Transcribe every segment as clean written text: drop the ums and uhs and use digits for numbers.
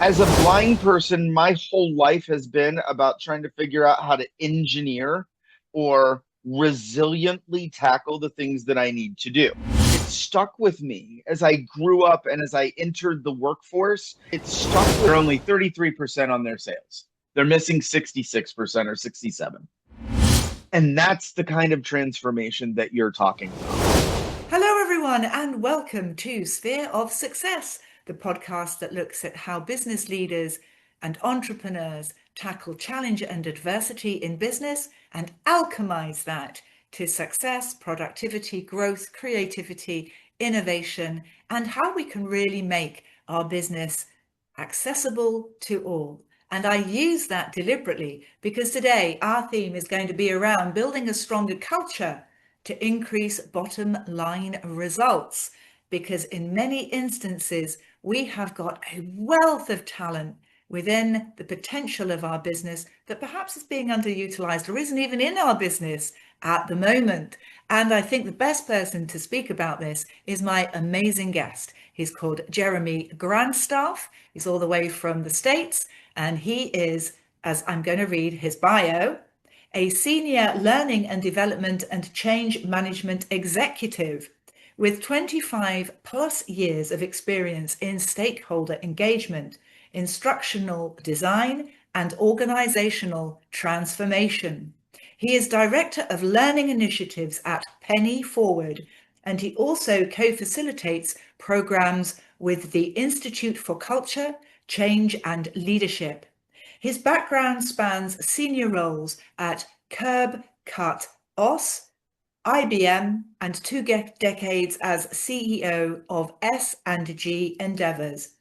As a blind person, my whole life has been about trying to figure out how to engineer or resiliently tackle the things that I need to do. It stuck with me as I grew up and as I entered the workforce. It stuck with they're only 33% on their sales. They're missing 66% or 67. And that's the kind of transformation that you're talking about. Hello, everyone, and welcome to Sphere of Success, the podcast that looks at how business leaders and entrepreneurs tackle challenge and adversity in business and alchemize that to success, productivity, growth, creativity, innovation, and how we can really make our business accessible to all. And I use that deliberately because today our theme is going to be around building a stronger culture to increase bottom line results, because in many instances we have got a wealth of talent within the potential of our business that perhaps is being underutilized or isn't even in our business at the moment. And I think the best person to speak about this is my amazing guest. He's called Jeremy Grandstaff. He's all the way from the States, and he is, as I'm going to read his bio, a senior learning and development and change management executive with 25 plus years of experience in stakeholder engagement, instructional design, and organizational transformation. He is director of learning initiatives at Penny Forward, and he also co-facilitates programs with the Institute for Culture, Change and Leadership. His background spans senior roles at CurbCutOS, IBM, and 2 decades as CEO of S&G Endeavors.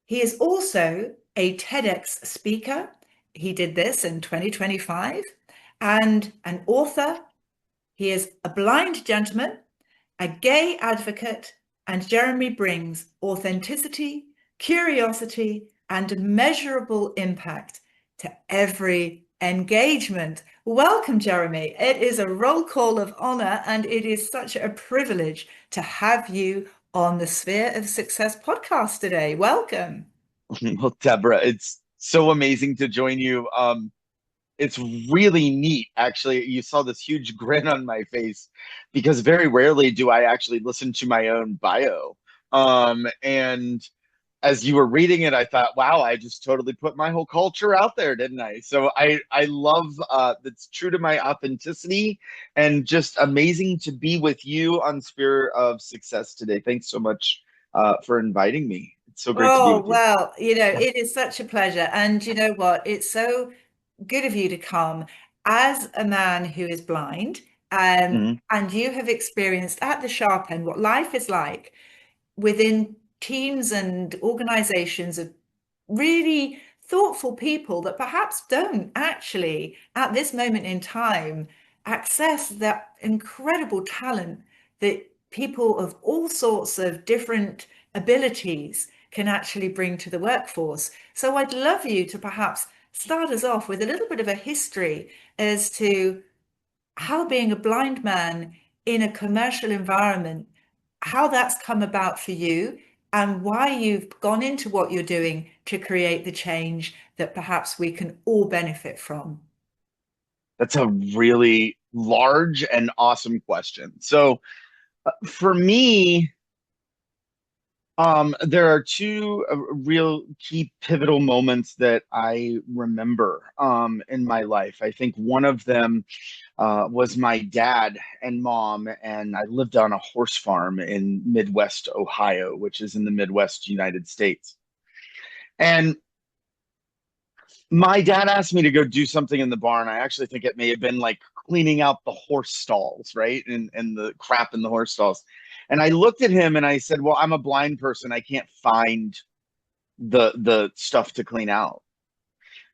He is also a TEDx speaker. He did this in 2025, and an author. He is a blind gentleman, a gay advocate, and Jeremy brings authenticity, curiosity, and measurable impact to every engagement. Welcome, Jeremy. It is a roll call of honor, and it is such a privilege to have you on the Sphere of Success podcast today. Welcome. Well, Deborah, it's so amazing to join you. It's really neat, actually. You saw this huge grin on my face because very rarely do I actually listen to my own bio. And as you were reading it, I thought, wow, I just totally put my whole culture out there, didn't I? So I love that's true to my authenticity, and just amazing to be with you on Sphere of Success today. Thanks so much for inviting me. It's so great to be Oh, with you. well, it is such a pleasure. And you know what? It's so good of you to come as a man who is blind, Mhm. and you have experienced at the sharp end what life is like within teams and organizations of really thoughtful people that perhaps don't actually, at this moment in time, access that incredible talent that people of all sorts of different abilities can actually bring to the workforce. So I'd love you to perhaps start us off with a little bit of a history as to how being a blind man in a commercial environment, how that's come about for you, and why you've gone into what you're doing to create the change that perhaps we can all benefit from. That's a really large and awesome question. So for me, there are two real key pivotal moments that I remember in my life. I think one of them was my dad and mom, and I lived on a horse farm in Midwest Ohio, which is in the Midwest United States. And my dad asked me to go do something in the barn. I actually think it may have been like cleaning out the horse stalls, right? And the crap in the horse stalls. And I looked at him and I said, well, I'm a blind person. I can't find the stuff to clean out.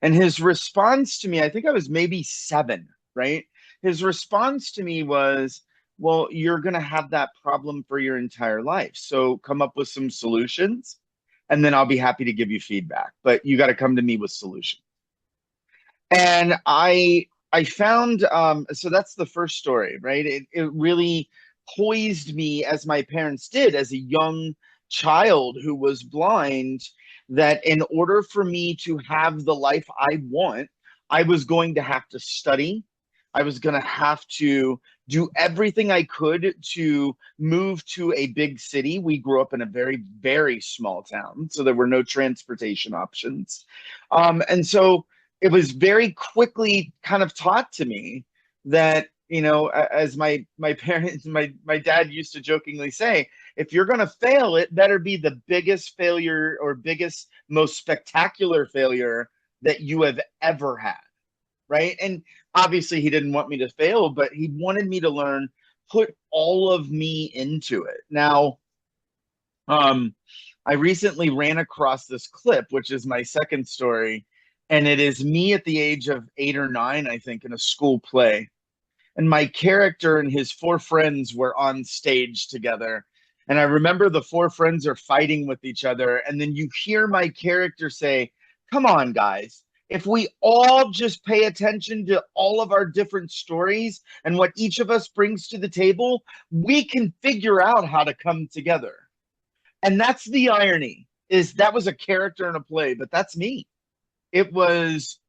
And his response to me, I think I was maybe 7, right? His response to me was, well, you're going to have that problem for your entire life. So come up with some solutions, and then I'll be happy to give you feedback. But you got to come to me with solutions. And I found so that's the first story, right? It really poised me, as my parents did, as a young child who was blind, that in order for me to have the life I want, I was going to have to study. I was going to have to do everything I could to move to a big city. We grew up in a very, very small town, so there were no transportation options. And so it was very quickly kind of taught to me that, as my parents, my dad used to jokingly say, if you're going to fail, it better be the biggest failure or biggest, most spectacular failure that you have ever had. Right. And obviously, he didn't want me to fail, but he wanted me to learn, put all of me into it. Now, I recently ran across this clip, which is my second story, and it is me at the age of 8 or 9, I think, in a school play. And my character and his four friends were on stage together. And I remember the four friends are fighting with each other. And then you hear my character say, "Come on, guys. If we all just pay attention to all of our different stories and what each of us brings to the table, we can figure out how to come together." And that's the irony, is that was a character in a play, but that's me. It was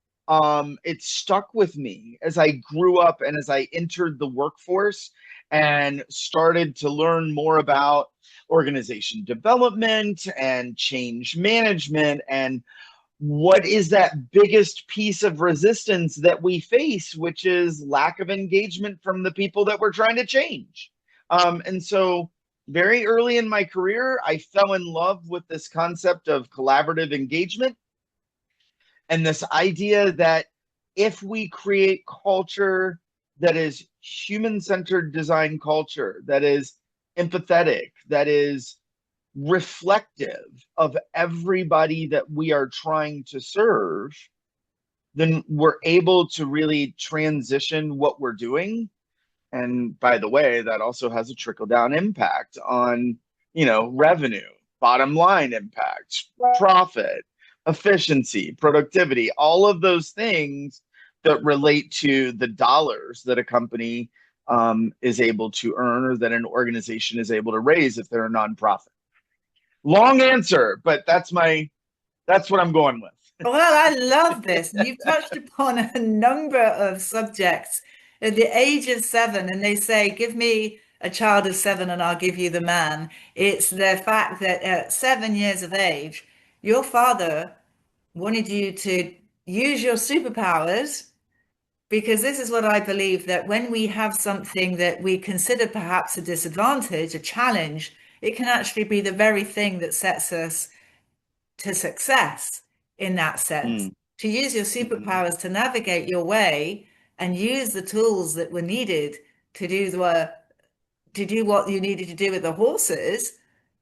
it stuck with me as I grew up and as I entered the workforce and started to learn more about organization development and change management, and what is that biggest piece of resistance that we face, which is lack of engagement from the people that we're trying to change. And so very early in my career, I fell in love with this concept of collaborative engagement and this idea that if we create culture that is human-centered design culture, that is empathetic, that is reflective of everybody that we are trying to serve, then we're able to really transition what we're doing. And by the way, that also has a trickle down impact on, revenue, bottom line impact, profit, efficiency, productivity, all of those things that relate to the dollars that a company is able to earn, or that an organization is able to raise if they're a nonprofit. Long answer, but that's what I'm going with. Well, I love this. You've touched upon a number of subjects at the age of 7, and they say, give me a child of 7 and I'll give you the man. It's the fact that at 7 years of age, your father wanted you to use your superpowers, because this is what I believe, that when we have something that we consider perhaps a disadvantage, a challenge, it can actually be the very thing that sets us to success in that sense. Mm. To use your superpowers to navigate your way and use the tools that were needed to do what you needed to do with the horses.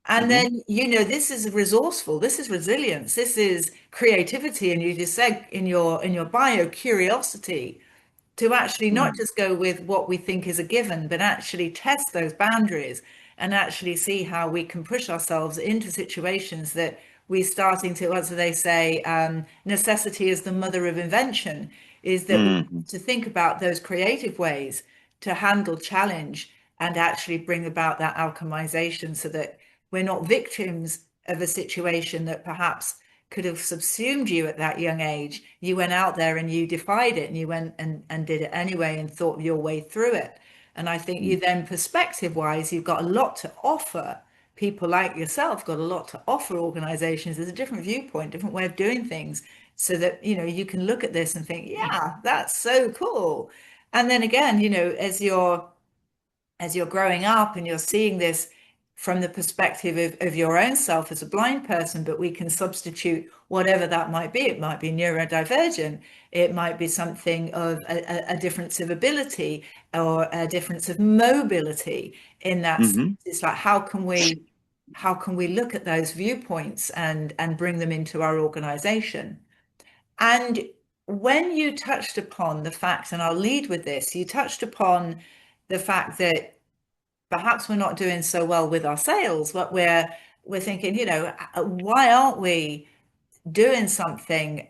And then, this is resourceful, this is resilience, this is creativity. And you just said in your bio, curiosity, to actually not just go with what we think is a given, but actually test those boundaries and actually see how we can push ourselves into situations that we're starting to, as they say, necessity is the mother of invention, is that we have to think about those creative ways to handle challenge and actually bring about that alchemization, so that we're not victims of a situation that perhaps could have subsumed you at that young age. You went out there and you defied it, and you went and did it anyway and thought your way through it. And I think you then, perspective wise, you've got a lot to offer. People like yourself got a lot to offer organizations. There's a different viewpoint, different way of doing things, so that you can look at this and think, yeah, that's so cool. And then again, as you're growing up and you're seeing this from the perspective of your own self as a blind person, but we can substitute whatever that might be. It might be neurodivergent. It might be something of a difference of ability or a difference of mobility in that sense. It's like, how can we look at those viewpoints and bring them into our organization? And when you touched upon the fact, and I'll lead with this, you touched upon the fact that perhaps we're not doing so well with our sales, but we're thinking, why aren't we doing something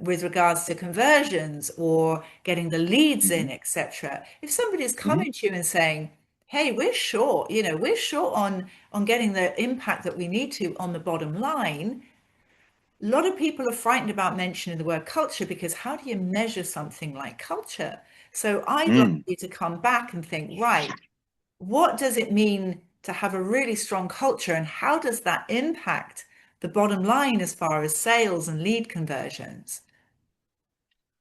with regards to conversions or getting the leads in, etc. If somebody's coming to you and saying, hey, we're short, we're short on getting the impact that we need to on the bottom line, a lot of people are frightened about mentioning the word culture because how do you measure something like culture? So I'd like Mm. you to come back and think, right, what does it mean to have a really strong culture and how does that impact the bottom line as far as sales and lead conversions?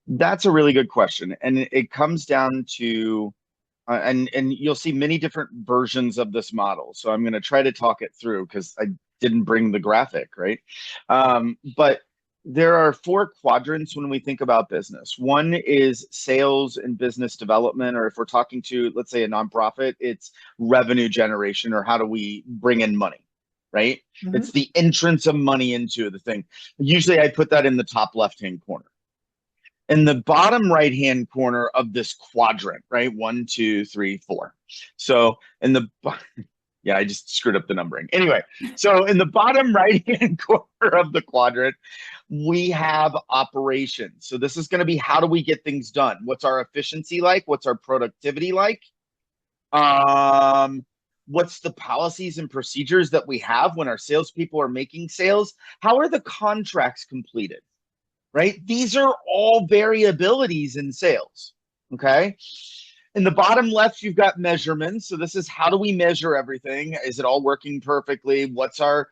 That's a really good question, and it comes down to and you'll see many different versions of this model. So I'm going to try to talk it through because I didn't bring the graphic, right? But there are four quadrants when we think about business. One is sales and business development, or if we're talking to, let's say, a nonprofit, it's revenue generation, or how do we bring in money, right? Mm-hmm. It's the entrance of money into the thing. Usually I put that in the top left-hand corner. In the bottom right hand corner of this quadrant, right? One, two, three, four. So in the yeah, I just screwed up the numbering. Anyway, so in the bottom right hand corner of the quadrant, we have operations. So this is going to be how do we get things done? What's our efficiency like? What's our productivity like? What's the policies and procedures that we have when our salespeople are making sales? How are the contracts completed? Right? These are all variabilities in sales. Okay. In the bottom left, you've got measurements. So this is how do we measure everything? Is it all working perfectly? What's our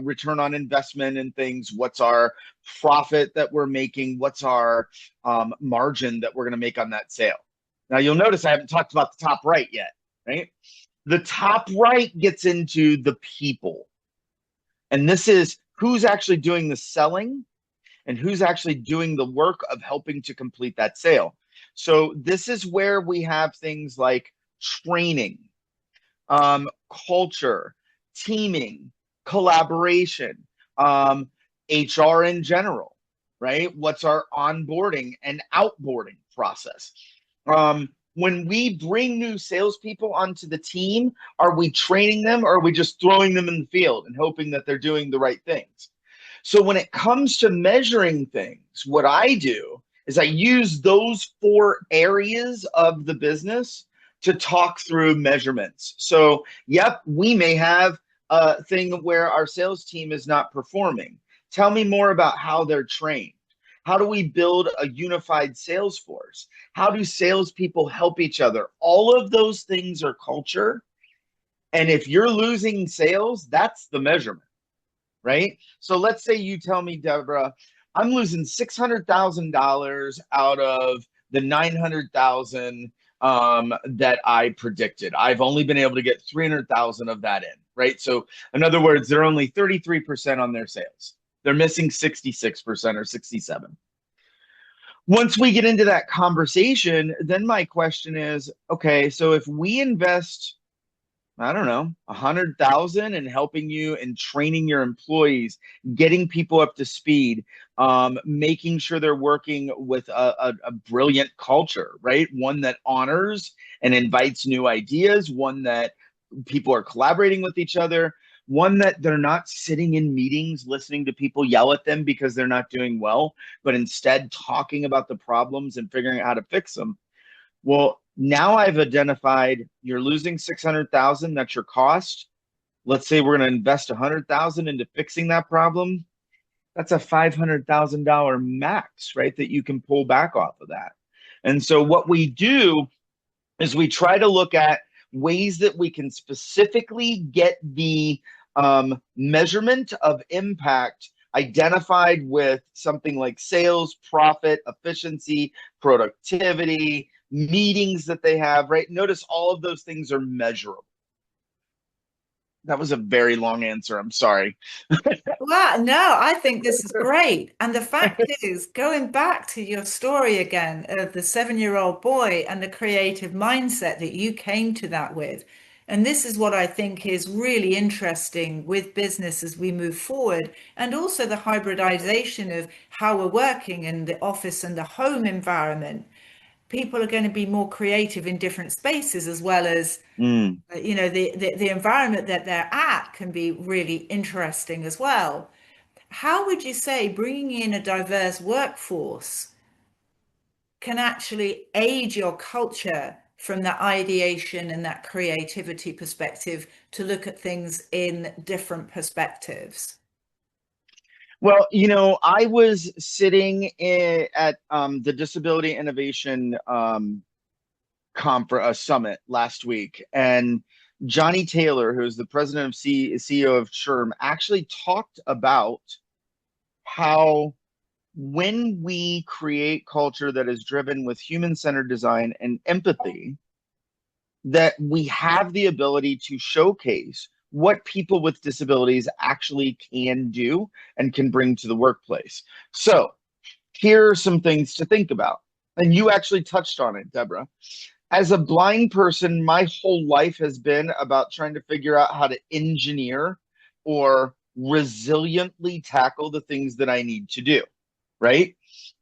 return on investment and things? What's our profit that we're making? What's our margin that we're going to make on that sale? Now you'll notice I haven't talked about the top right yet, right? The top right gets into the people. And this is who's actually doing the selling and who's actually doing the work of helping to complete that sale. So this is where we have things like training, culture, teaming, collaboration, HR in general, right? What's our onboarding and outboarding process? When we bring new salespeople onto the team, are we training them or are we just throwing them in the field and hoping that they're doing the right things? So when it comes to measuring things, what I do is I use those four areas of the business to talk through measurements. So, yep, we may have a thing where our sales team is not performing. Tell me more about how they're trained. How do we build a unified sales force? How do salespeople help each other? All of those things are culture. And if you're losing sales, that's the measurement. Right? So let's say you tell me, Deborah, I'm losing $600,000 out of the 900,000 that I predicted. I've only been able to get 300,000 of that in, right? So in other words, they're only 33% on their sales. They're missing 66% or 67. Once we get into that conversation, then my question is, okay, so if we invest I don't know, 100,000 in helping you and training your employees, getting people up to speed, making sure they're working with a brilliant culture, right? One that honors and invites new ideas, one that people are collaborating with each other, one that they're not sitting in meetings listening to people yell at them because they're not doing well, but instead talking about the problems and figuring out how to fix them. Well, now I've identified you're losing 600,000, that's your cost. Let's say we're going to invest 100,000 into fixing that problem. That's a $500,000 max, right? That you can pull back off of that. And so what we do is we try to look at ways that we can specifically get the measurement of impact identified with something like sales, profit, efficiency, productivity, meetings that they have, right? Notice all of those things are measurable. That was a very long answer. I'm sorry. Well, no, I think this is great. And the fact is, going back to your story again of the 7-year-old boy and the creative mindset that you came to that with. And this is what I think is really interesting with business as we move forward, and also the hybridization of how we're working in the office and the home environment. People are going to be more creative in different spaces as well as Mm. the environment that they're at can be really interesting as well. How would you say bringing in a diverse workforce can actually aid your culture from that ideation and that creativity perspective to look at things in different perspectives? Well, I was sitting at the Disability Innovation conference summit last week, and Johnny Taylor, who's the president of CEO of SHRM, actually talked about how when we create culture that is driven with human-centered design and empathy, that we have the ability to showcase what people with disabilities actually can do and can bring to the workplace. So here are some things to think about. And you actually touched on it, Deborah. As a blind person, my whole life has been about trying to figure out how to engineer or resiliently tackle the things that I need to do, right?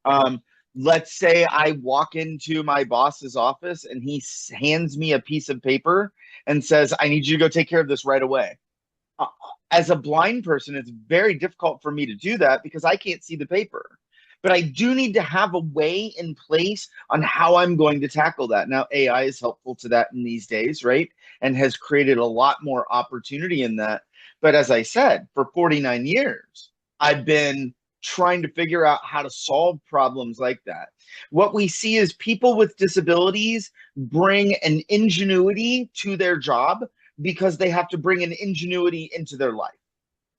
Um, let's say I walk into my boss's office and he hands me a piece of paper and says, I need you to go take care of this right away. Uh, as a blind person, it's very difficult for me to do that because I can't see the paper. But I do need to have a way in place on how I'm going to tackle that. Now, AI is helpful to that in these days, right? And has created a lot more opportunity in that. But as I said, for 49 years, I've been trying to figure out how to solve problems like that. What we see is people with disabilities bring an ingenuity to their job because they have to bring an ingenuity into their life,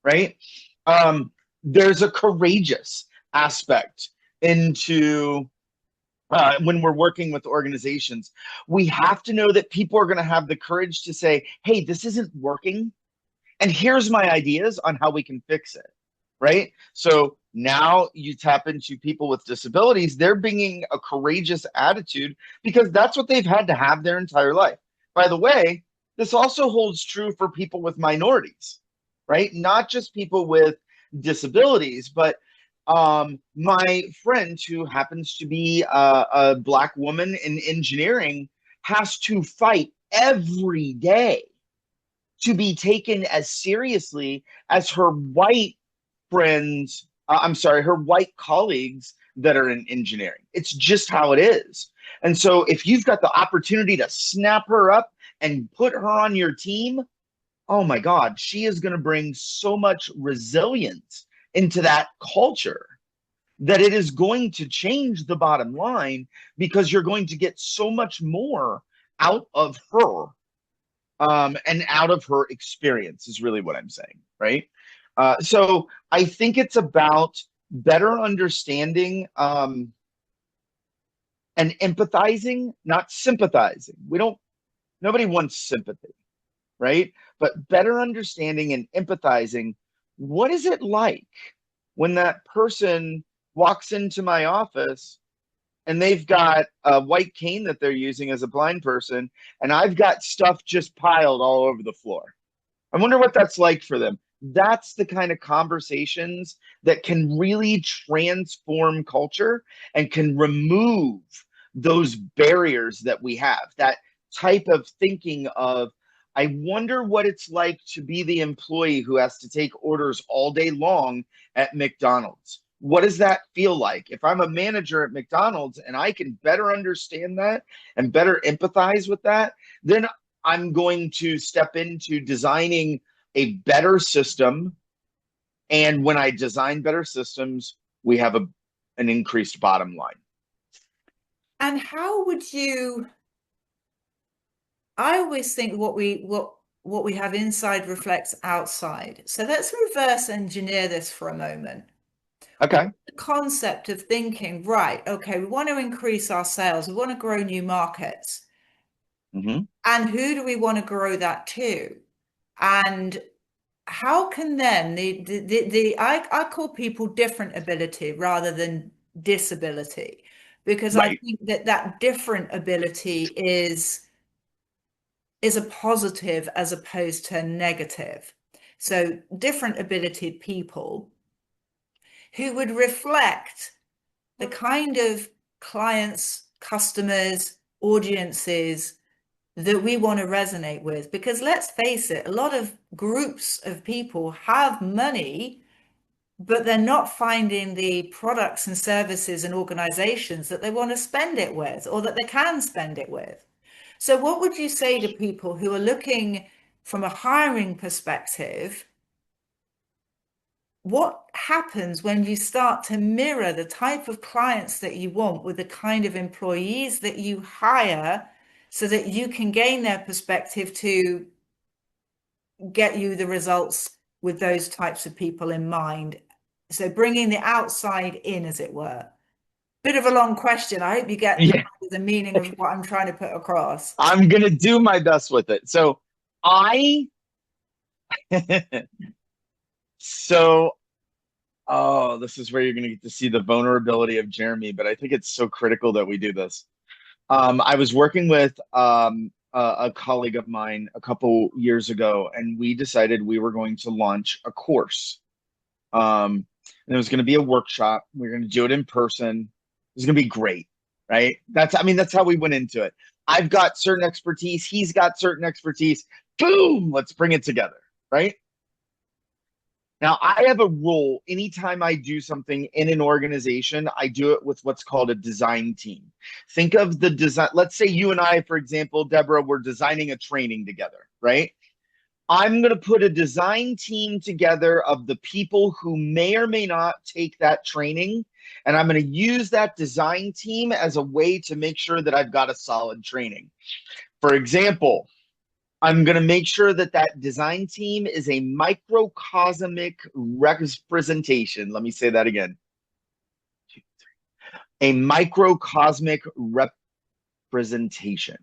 right? There's a courageous aspect into when we're working with organizations. We have to know that people are going to have the courage to say, hey, this isn't working. And here's my ideas on how we can fix it, right? So now you tap into people with disabilities. They're bringing a courageous attitude because that's what they've had to have their entire life. By the way, this also holds true for people with minorities, right? Not just people with disabilities, but my friend who happens to be a Black woman in engineering has to fight every day to be taken as seriously as her white friends, I'm sorry, her white colleagues that are in engineering. It's just how it is. And so if you've got the opportunity to snap her up and put her on your team, oh my God, she is going to bring so much resilience into that culture that it is going to change the bottom line because you're going to get so much more out of her and out of her experience is really what I'm saying, right? So I think it's about better understanding and empathizing, not sympathizing. Nobody wants sympathy, right? But better understanding and empathizing. What is it like when that person walks into my office and they've got a white cane that they're using as a blind person, and I've got stuff just piled all over the floor? I wonder what that's like for them. That's the kind of conversations that can really transform culture and can remove those barriers that we have. That type of thinking of, I wonder what it's like to be the employee who has to take orders all day long at McDonald's. What does that feel like? If I'm a manager at McDonald's and I can better understand that and better empathize with that, then I'm going to step into designing a better system. And when I design better systems, we have an increased bottom line. And how would you, I always think what we have inside reflects outside. So let's reverse engineer this for a moment. Okay. The concept of thinking, right, okay, we want to increase our sales, we want to grow new markets. Mm-hmm. And who do we want to grow that to? And how can then I call people different ability rather than disability, because I Right. think that different ability is a positive as opposed to negative. So different ability people who would reflect the kind of clients, customers, audiences that we want to resonate with. Because let's face it, a lot of groups of people have money, but they're not finding the products and services and organizations that they want to spend it with or that they can spend it with. So what would you say to people who are looking from a hiring perspective what happens when you start to mirror the type of clients that you want with the kind of employees that you hire so that you can gain their perspective to get you the results with those types of people in mind? So bringing the outside in, as it were. Bit of a long question. I hope you get Yeah, the meaning of what I'm trying to put across. I'm gonna do my best with it. So I so oh, this is where you're gonna get to see the vulnerability of Jeremy, but I think it's so critical that we do this. I was working with a colleague of mine a couple years ago, and we decided we were going to launch a course. And it was going to be a workshop. We were going to do it in person. It was going to be great, right? I mean, that's how we went into it. I've got certain expertise. He's got certain expertise. Boom, let's bring it together, right? Now, I have a rule. Anytime I do something in an organization, I do it with what's called a design team. Think of the design. Let's say you and I, for example, Deborah, we're designing a training together, right? I'm going to put a design team together of the people who may or may not take that training. And I'm going to use that design team as a way to make sure that I've got a solid training. For example, I'm going to make sure that that design team is a microcosmic representation. Let me say that again. A microcosmic representation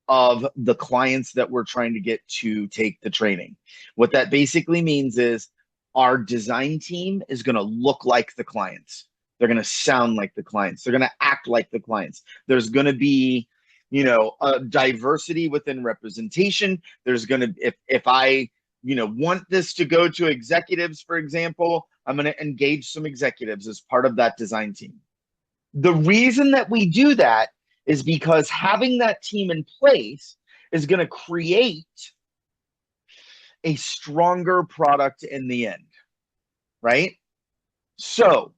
of the clients that we're trying to get to take the training. What that basically means is our design team is going to look like the clients. They're going to sound like the clients. They're going to act like the clients. There's going to be, a diversity within representation. There's going to, if I, want this to go to executives, for example, I'm going to engage some executives as part of that design team. The reason that we do that is because having that team in place is going to create a stronger product in the end, right? So,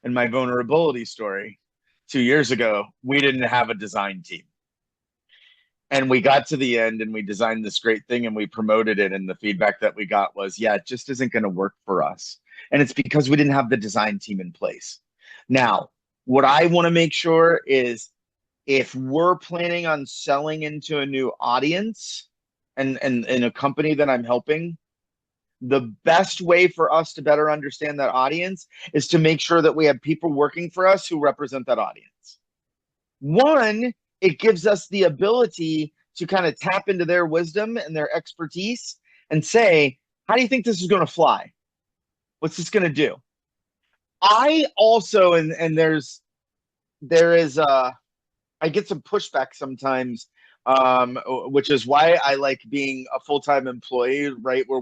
in my vulnerability story, 2 years ago, we didn't have a design team. And we got to the end and we designed this great thing and we promoted it. And the feedback that we got was, yeah, it just isn't going to work for us. And it's because we didn't have the design team in place. Now, what I want to make sure is if we're planning on selling into a new audience and in a company that I'm helping, the best way for us to better understand that audience is to make sure that we have people working for us who represent that audience. One, it gives us the ability to kind of tap into their wisdom and their expertise and say, how do you think this is going to fly? What's this going to do? I also, and there is I get some pushback sometimes, which is why I like being a full-time employee, right? Where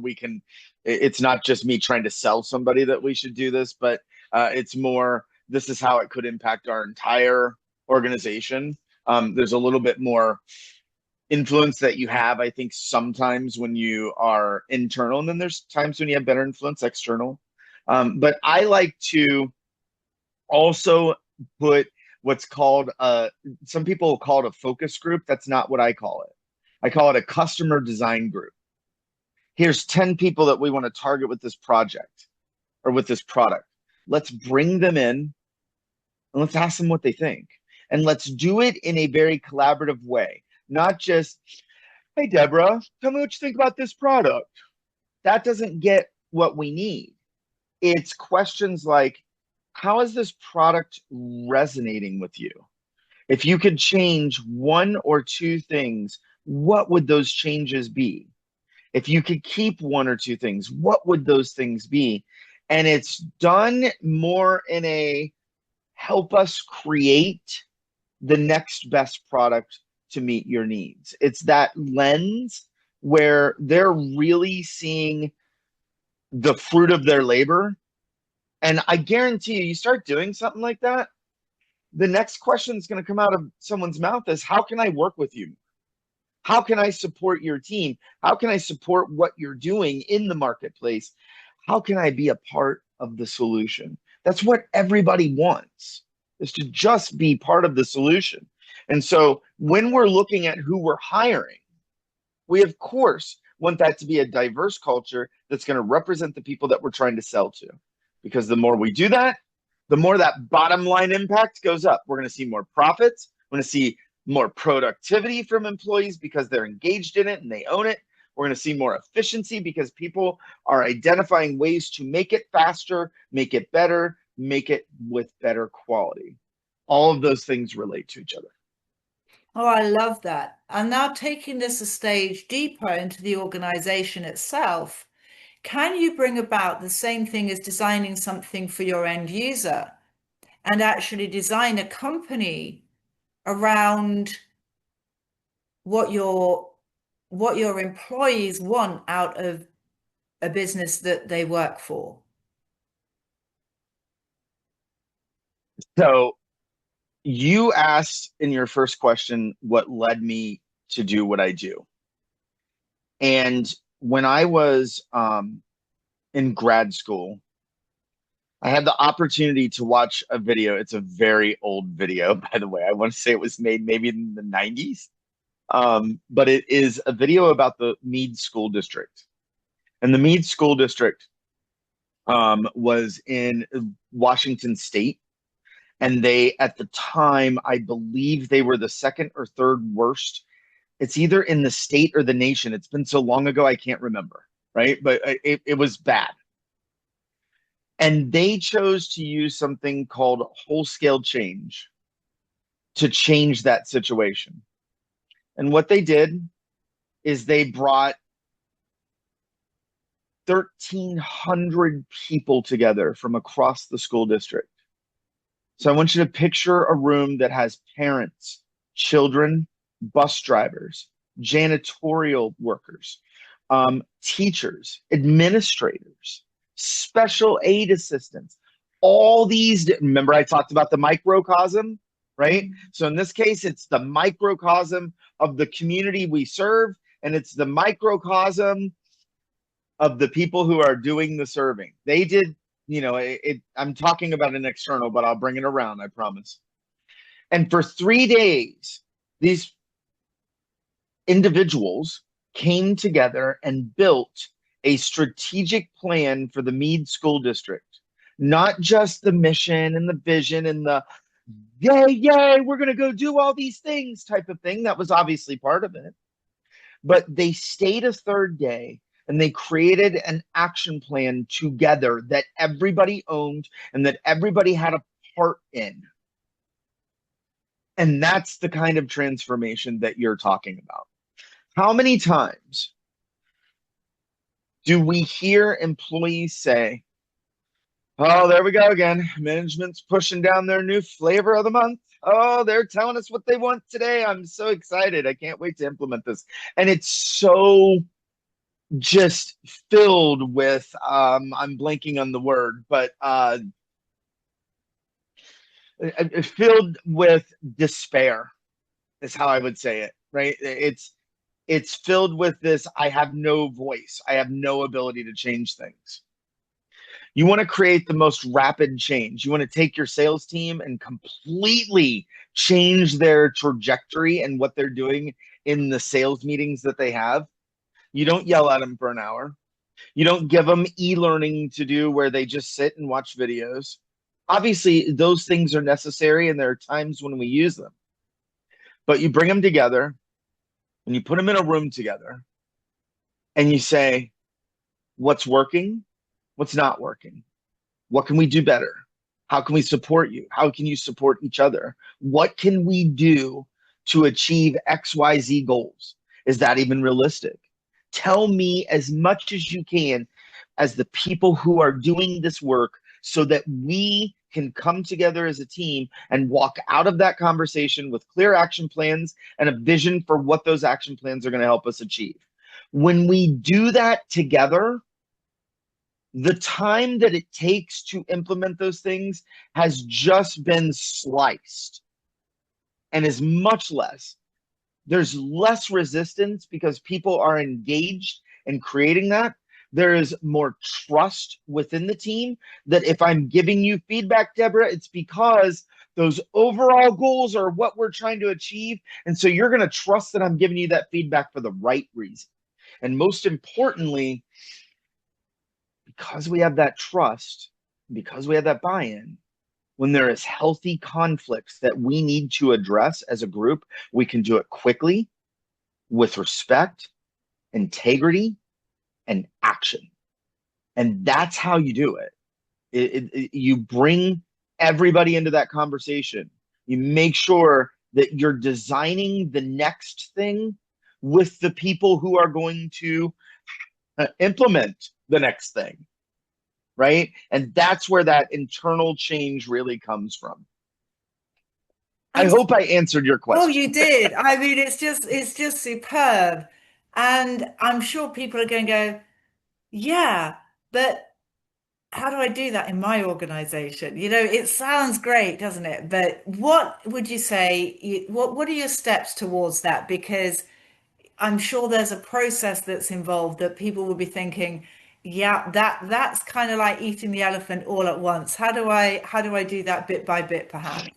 it's not just me trying to sell somebody that we should do this, but it's more, this is how it could impact our entire organization. There's a little bit more influence that you have, I think, sometimes when you are internal, and then there's times when you have better influence external. But I like to also put what's called some people call it a focus group. That's not what I call it. I call it a customer design group. Here's 10 people that we want to target with this project or with this product. Let's bring them in and let's ask them what they think. And let's do it in a very collaborative way. Not just, hey, Deborah, tell me what you think about this product. That doesn't get what we need. It's questions like, how is this product resonating with you? If you could change one or two things, what would those changes be? If you could keep one or two things, what would those things be? And it's done more in a help us create the next best product to meet your needs. It's that lens where they're really seeing the fruit of their labor. And I guarantee you start doing something like that, the next question that's going to come out of someone's mouth is, how can I work with you? How can I support your team? How can I support what you're doing in the marketplace? How can I be a part of the solution? That's what everybody wants, is to just be part of the solution. And so when we're looking at who we're hiring, of course, want that to be a diverse culture that's going to represent the people that we're trying to sell to. Because the more we do that, the more that bottom line impact goes up. We're going to see more profits. We're going to see more productivity from employees because they're engaged in it and they own it. We're going to see more efficiency because people are identifying ways to make it faster, make it better, make it with better quality. All of those things relate to each other. Oh, I love that. And now taking this a stage deeper into the organization itself, can you bring about the same thing as designing something for your end user and actually design a company around what your employees want out of a business that they work for? So you asked in your first question what led me to do what I do. And when I was in grad school, I had the opportunity to watch a video. It's a very old video, by the way. I want to say it was made maybe in the 90s. But it is a video about the Meade School District. And the Meade School District was in Washington State. And they, at the time, I believe they were the second or third worst. It's either in the state or the nation. It's been so long ago, I can't remember, right? But it was bad. And they chose to use something called whole scale change to change that situation. And what they did is they brought 1,300 people together from across the school district. So I want you to picture a room that has parents, children, bus drivers, janitorial workers, teachers, administrators, special aid assistants, all these. Remember, I talked about the microcosm, right? So in this case, it's the microcosm of the community we serve, and it's the microcosm of the people who are doing the serving. They did, I'm talking about an external, but I'll bring it around, I promise. And for 3 days, these individuals came together and built a strategic plan for the Meade School District. Not just the mission and the vision and the yay, we're going to go do all these things type of thing. That was obviously part of it. But they stayed a third day and they created an action plan together that everybody owned and that everybody had a part in. And that's the kind of transformation that you're talking about. How many times do we hear employees say, oh, there we go again. Management's pushing down their new flavor of the month. Oh, they're telling us what they want today. I'm so excited. I can't wait to implement this. And it's so just filled with, I'm blanking on the word, but filled with despair is how I would say it, right? It's filled with this, I have no voice. I have no ability to change things. You want to create the most rapid change. You want to take your sales team and completely change their trajectory and what they're doing in the sales meetings that they have. You don't yell at them for an hour. You don't give them e-learning to do where they just sit and watch videos. Obviously, those things are necessary and there are times when we use them. But you bring them together and you put them in a room together and you say, what's working? What's not working? What can we do better? How can we support you? How can you support each other? What can we do to achieve XYZ goals? Is that even realistic? Tell me as much as you can as the people who are doing this work so that we can come together as a team and walk out of that conversation with clear action plans and a vision for what those action plans are going to help us achieve. When we do that together, the time that it takes to implement those things has just been sliced and is much less. There's less resistance because people are engaged in creating that. There is more trust within the team that if I'm giving you feedback, Deborah, it's because those overall goals are what we're trying to achieve. And so you're going to trust that I'm giving you that feedback for the right reason. And most importantly, because we have that trust, because we have that buy-in, when there is healthy conflicts that we need to address as a group, we can do it quickly, with respect, integrity, and action. And that's how you do it. You bring everybody into that conversation. You make sure that you're designing the next thing with the people who are going to implement the next thing, right? And that's where that internal change really comes from. I And hope I answered your oh, question. you did. I mean, it's just superb. And I'm sure people are going to go, yeah, but how do I do that in my organization? It sounds great, doesn't it? But what would you say, what are your steps towards that? Because I'm sure there's a process that's involved that people will be thinking, yeah, that's kind of like eating the elephant all at once. How do I do that bit by bit, perhaps?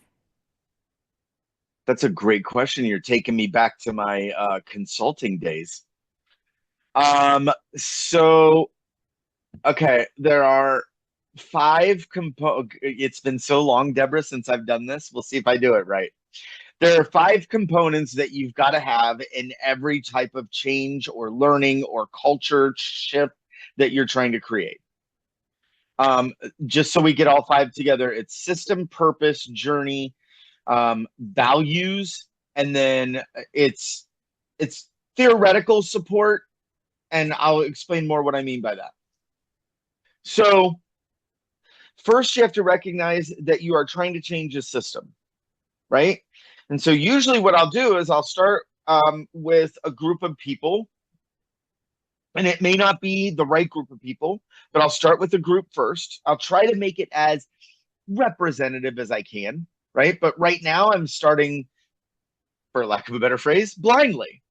That's a great question. You're taking me back to my consulting days. So okay, there are it's been so long, Deborah, since I've done this. We'll see if I do it right. There are 5 components that you've got to have in every type of change or learning or culture shift that you're trying to create. Just so we get all 5 together, it's system, purpose, journey, values, and then it's theoretical support, and I'll explain more what I mean by that. So first, you have to recognize that you are trying to change a system, right? And so usually what I'll do is I'll start with a group of people, and it may not be the right group of people, but I'll start with a group first. I'll try to make it as representative as I can, right? But right now I'm starting, for lack of a better phrase, blindly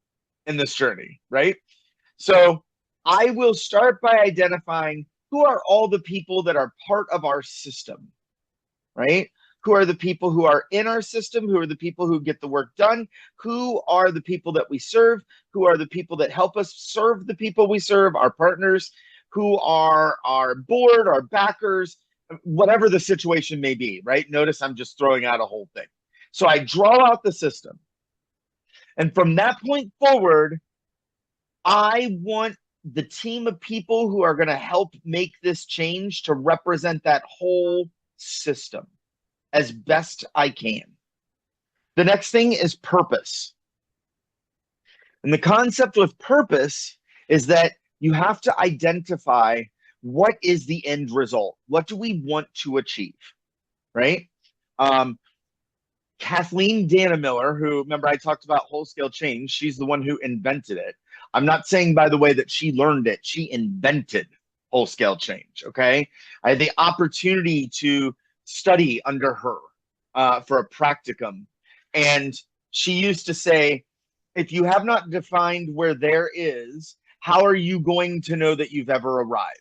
in this journey, right? So I will start by identifying who are all the people that are part of our system, right? Who are the people who are in our system? Who are the people who get the work done? Who are the people that we serve? Who are the people that help us serve the people we serve, our partners? Who are our board, our backers, whatever the situation may be, right? Notice I'm just throwing out a whole thing. So I draw out the system. And from that point forward, I want the team of people who are going to help make this change to represent that whole system as best I can. The next thing is purpose. And the concept with purpose is that you have to identify what is the end result. What do we want to achieve, right? Kathleen Dannemiller, who, remember I talked about whole scale change, she's the one who invented it. I'm not saying, by the way, that she learned it. She invented whole scale change, okay? I had the opportunity to study under her for a practicum. And she used to say, if you have not defined where there is, how are you going to know that you've ever arrived?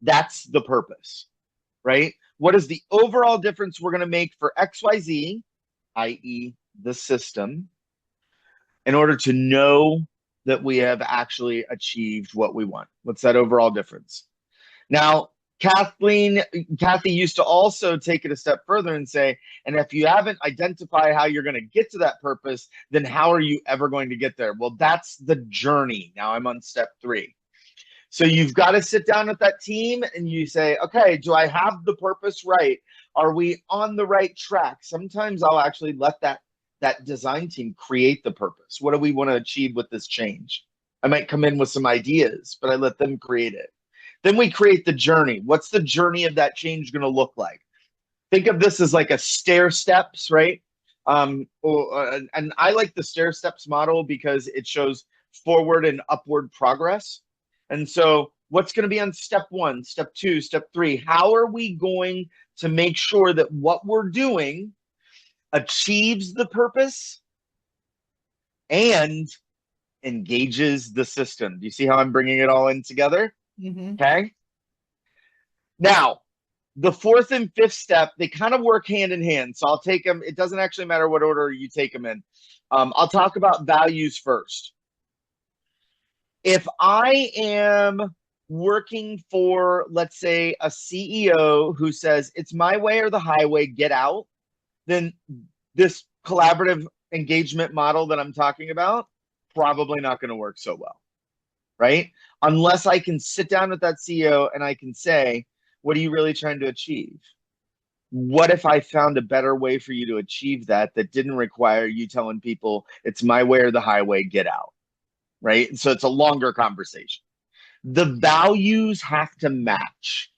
That's the purpose, right? What is the overall difference we're going to make for XYZ, i.e. the system, in order to know that we have actually achieved what we want? What's that overall difference? Now, Kathy used to also take it a step further and say, and if you haven't identified how you're going to get to that purpose, then how are you ever going to get there? Well, that's the journey. Now I'm on step 3. So you've got to sit down with that team and you say, okay, do I have the purpose right? Are we on the right track? Sometimes I'll actually let that design team create the purpose. What do we want to achieve with this change? I might come in with some ideas, but I let them create it. Then we create the journey. What's the journey of that change going to look like? Think of this as like a stair steps, right? And I like the stair steps model because it shows forward and upward progress. And so what's going to be on step 1, step 2, step 3? How are we going to make sure that what we're doing achieves the purpose and engages the system? Do you see how I'm bringing it all in together? Mm-hmm. Okay. Now, the 4th and 5th step, they kind of work hand in hand. So I'll take them. It doesn't actually matter what order you take them in. I'll talk about values first. If I am working for, let's say, a CEO who says, it's my way or the highway, get out, then this collaborative engagement model that I'm talking about, probably not going to work so well, right? Unless I can sit down with that CEO and I can say, what are you really trying to achieve? What if I found a better way for you to achieve that that didn't require you telling people it's my way or the highway, get out, right? So it's a longer conversation. The values have to match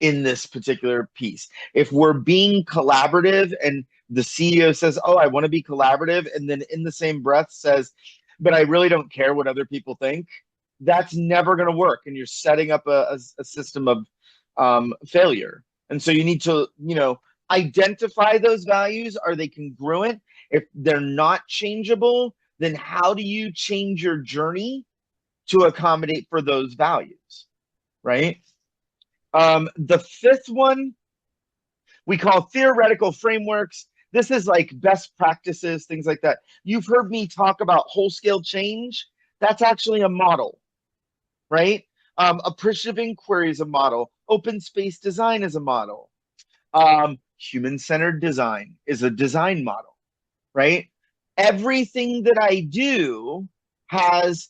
in this particular piece. If we're being collaborative and the CEO says, oh, I want to be collaborative, and then in the same breath says, but I really don't care what other people think, that's never going to work. And you're setting up a system of failure. And so you need to, identify those values. Are they congruent? If they're not changeable, then how do you change your journey to accommodate for those values, right? The fifth one we call theoretical frameworks. This is like best practices, things like that. You've heard me talk about whole scale change. That's actually a model, right? Appreciative inquiry is a model. Open space design is a model. Human-centered design is a design model, right? Everything that I do has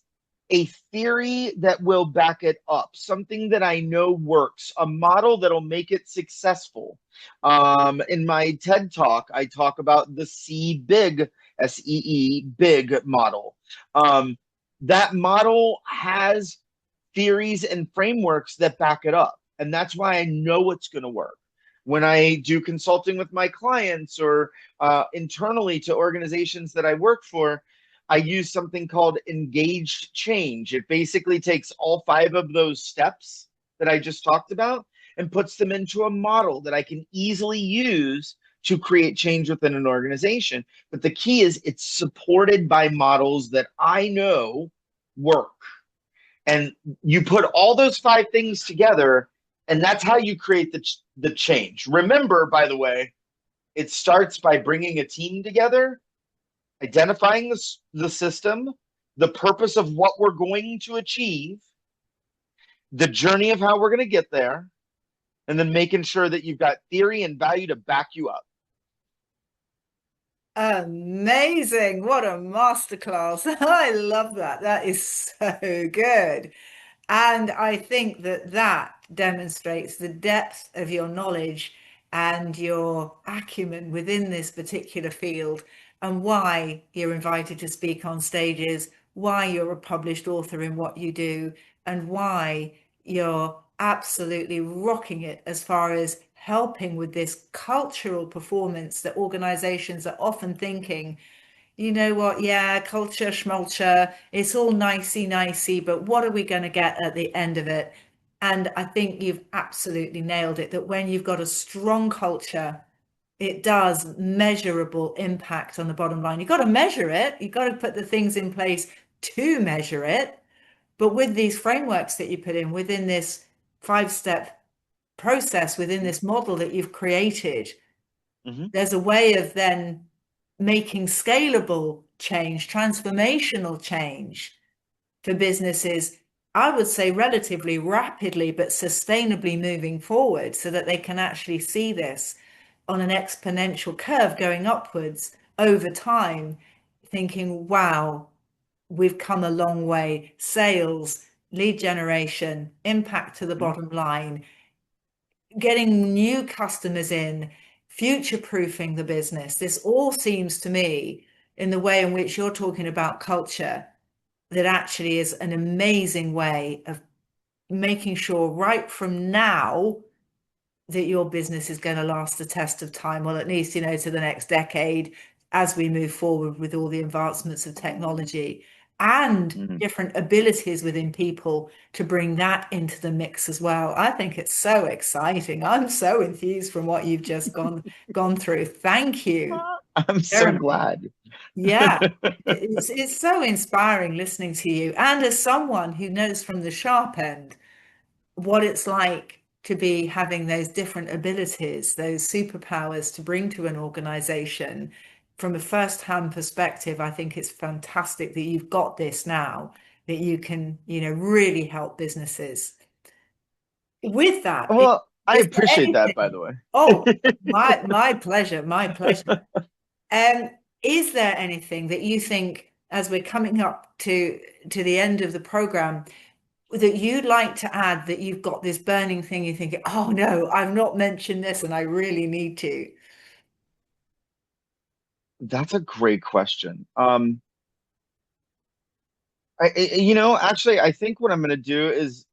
a theory that will back it up, something that I know works, a model that'll make it successful. In my TED talk, I talk about the See Big, SEE, big model. That model has theories and frameworks that back it up. And that's why I know it's going to work. When I do consulting with my clients or internally to organizations that I work for, I use something called engaged change. It basically takes all 5 of those steps that I just talked about and puts them into a model that I can easily use to create change within an organization. But the key is it's supported by models that I know work. And you put all those 5 things together, and that's how you create the change. Remember, by the way, it starts by bringing a team together, identifying the system, the purpose of what we're going to achieve, the journey of how we're going to get there, and then making sure that you've got theory and value to back you up. Amazing. What a masterclass. I love that. That is so good. And I think that that demonstrates the depth of your knowledge and your acumen within this particular field, and why you're invited to speak on stages, why you're a published author in what you do, and why you're absolutely rocking it as far as helping with this cultural performance that organizations are often thinking, you know what, yeah, culture, schmulture, it's all nicey, but what are we going to get at the end of it? And I think you've absolutely nailed it, that when you've got a strong culture, it does measurable impact on the bottom line. You've got to measure it. You've got to put the things in place to measure it. But with these frameworks that you put in within this 5-step process, within this model that you've created, there's a way of then making scalable change, transformational change for businesses, I would say relatively rapidly, but sustainably moving forward, so that they can actually see this on an exponential curve going upwards over time, thinking, wow, we've come a long way. Sales, lead generation, impact to the bottom line, getting new customers in, future-proofing the business. This all seems to me, in the way in which you're talking about culture, that actually is an amazing way of making sure right from now that your business is going to last the test of time, or at least, to the next decade, as we move forward with all the advancements of technology and different abilities within people to bring that into the mix as well. I think it's so exciting. I'm so enthused from what you've just gone through. Thank you. I'm so glad. Yeah, it's so inspiring listening to you, and as someone who knows from the sharp end what it's like to be having those different abilities, those superpowers to bring to an organization. From a first-hand perspective, I think it's fantastic that you've got this now that you can, really help businesses. With that, Well, I is there appreciate that, by anything? the way. Oh, my pleasure, my pleasure. Um, is there anything that you think, as we're coming up to the end of the program, that you'd like to add, that you've got this burning thing you're thinking, oh no, I've not mentioned this and I really need to? That's a great question. Actually, I think what I'm going to do is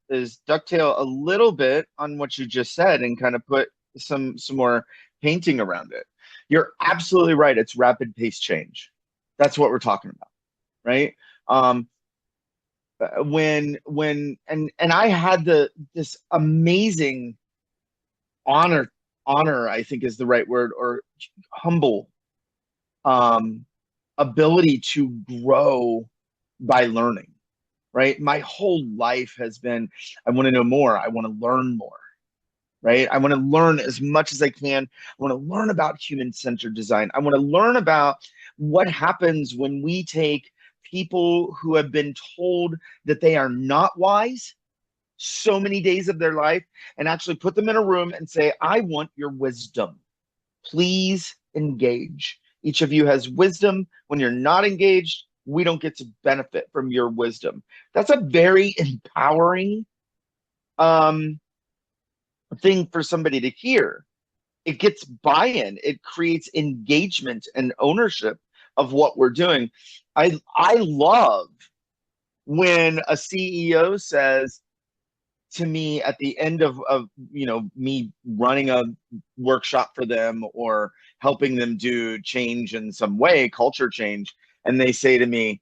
ducktail a little bit on what you just said and kind of put some more painting around it. You're absolutely right. It's rapid pace change. That's what we're talking about, right? Um, when I had this amazing honor honor, I think is the right word, or humble um, ability to grow by learning, right? My whole life has been, I want to know more. I want to learn more, right? I want to learn as much as I can. I want to learn about human-centered design. I want to learn about what happens when we take people who have been told that they are not wise so many days of their life and actually put them in a room and say, I want your wisdom. Please engage. Each of you has wisdom. When you're not engaged, we don't get to benefit from your wisdom. That's a very empowering um, thing for somebody to hear. It gets buy-in. It creates engagement and ownership of what we're doing. I love when a CEO says to me at the end of me running a workshop for them or helping them do change in some way, culture change, and they say to me,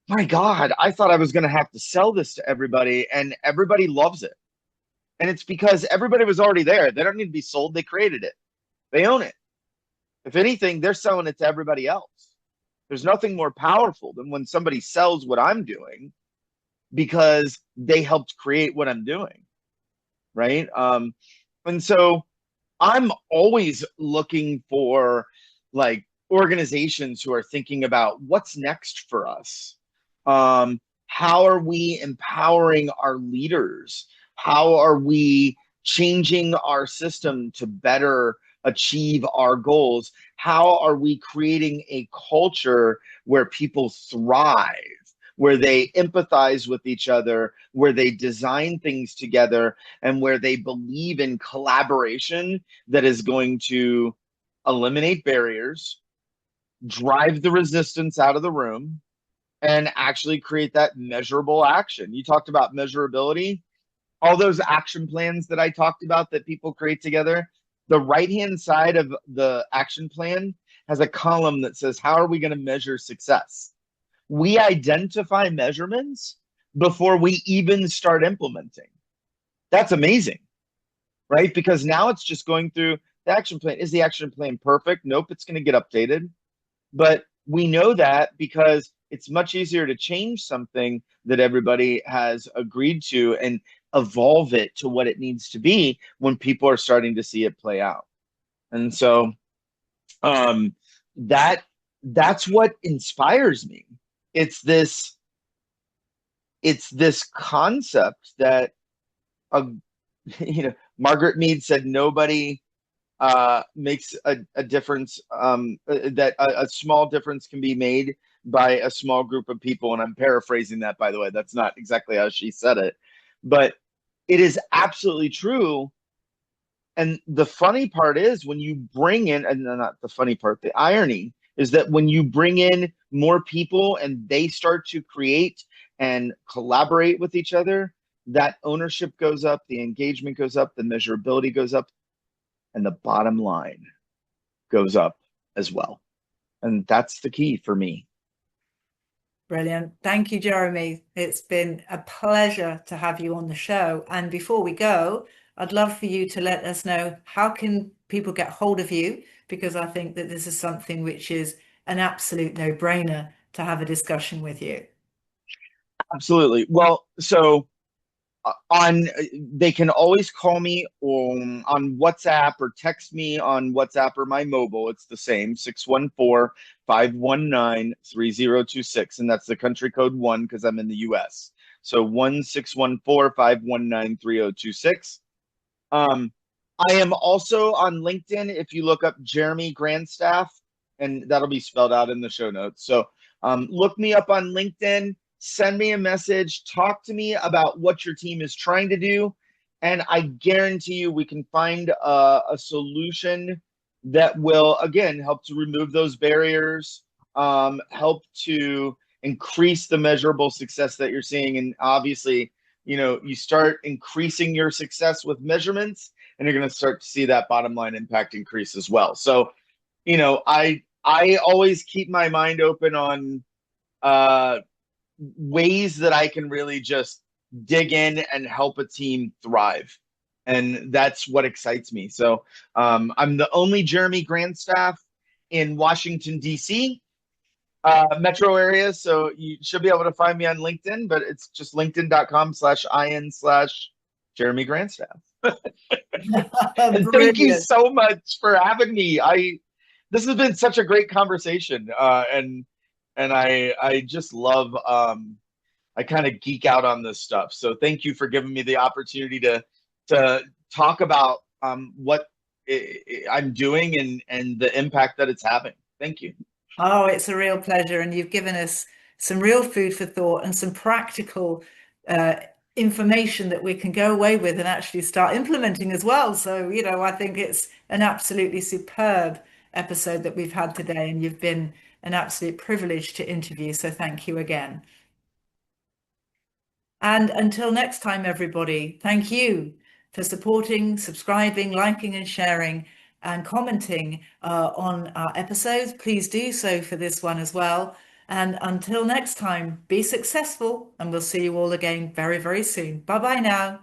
my God, I thought I was going to have to sell this to everybody, and everybody loves it. And it's because everybody was already there. They don't need to be sold. They created it. They own it. If anything, they're selling it to everybody else. There's nothing more powerful than when somebody sells what I'm doing because they helped create what I'm doing, right? And so I'm always looking for like organizations who are thinking about what's next for us. How are we empowering our leaders? How are we changing our system to better achieve our goals? How are we creating a culture where people thrive, where they empathize with each other, where they design things together, and where they believe in collaboration that is going to eliminate barriers, drive the resistance out of the room, and actually create that measurable action. You talked about measurability. All those action plans that I talked about that people create together, the right-hand side of the action plan has a column that says, how are we going to measure success? We identify measurements before we even start implementing. That's amazing, right? Because now it's just going through the action plan. Is the action plan perfect? Nope, it's going to get updated. But we know that because it's much easier to change something that everybody has agreed to and evolve it to what it needs to be when people are starting to see it play out. And so um, that that's what inspires me. It's this it's this concept that uh, Margaret Mead said nobody makes a difference, that a small difference can be made by a small group of people. And I'm paraphrasing that, by the way. That's not exactly how she said it, but it is absolutely true. And the funny part is when you bring in, and not the funny part, the irony is that when you bring in more people and they start to create and collaborate with each other, that ownership goes up, the engagement goes up, the measurability goes up, and the bottom line goes up as well. And that's the key for me. Brilliant. Thank you, Jeremy. It's been a pleasure to have you on the show. And before we go, I'd love for you to let us know, how can people get hold of you? Because I think that this is something which is an absolute no-brainer to have a discussion with you. Absolutely. Well, so they can always call me on WhatsApp or text me on WhatsApp or my mobile. It's the same 614-519-3026. And that's the country code 1 because I'm in the US. So 1-614-519-3026. I am also on LinkedIn. If you look up Jeremy Grandstaff, and that'll be spelled out in the show notes. So look me up on LinkedIn, send me a message, talk to me about what your team is trying to do. And I guarantee you we can find a solution that will, again, help to remove those barriers, help to increase the measurable success that you're seeing. And obviously, you start increasing your success with measurements, and you're going to start to see that bottom line impact increase as well. So, I always keep my mind open on ways that I can really just dig in and help a team thrive. And that's what excites me. So I'm the only Jeremy Grandstaff in Washington, D.C. Metro area. So you should be able to find me on LinkedIn, but it's just linkedin.com/in/Jeremy Grandstaff. And thank you so much for having me. This has been such a great conversation. And I just love, I kind of geek out on this stuff. So thank you for giving me the opportunity to talk about what I'm doing and the impact that it's having. Thank you. Oh, it's a real pleasure. And you've given us some real food for thought and some practical information that we can go away with and actually start implementing as well. So, I think it's an absolutely superb episode that we've had today, and you've been an absolute privilege to interview. So thank you again. And until next time, everybody, thank you for supporting, subscribing, liking and sharing and commenting on our episodes. Please do so for this one as well. And until next time, be successful, and we'll see you all again very, very soon. Bye-bye now.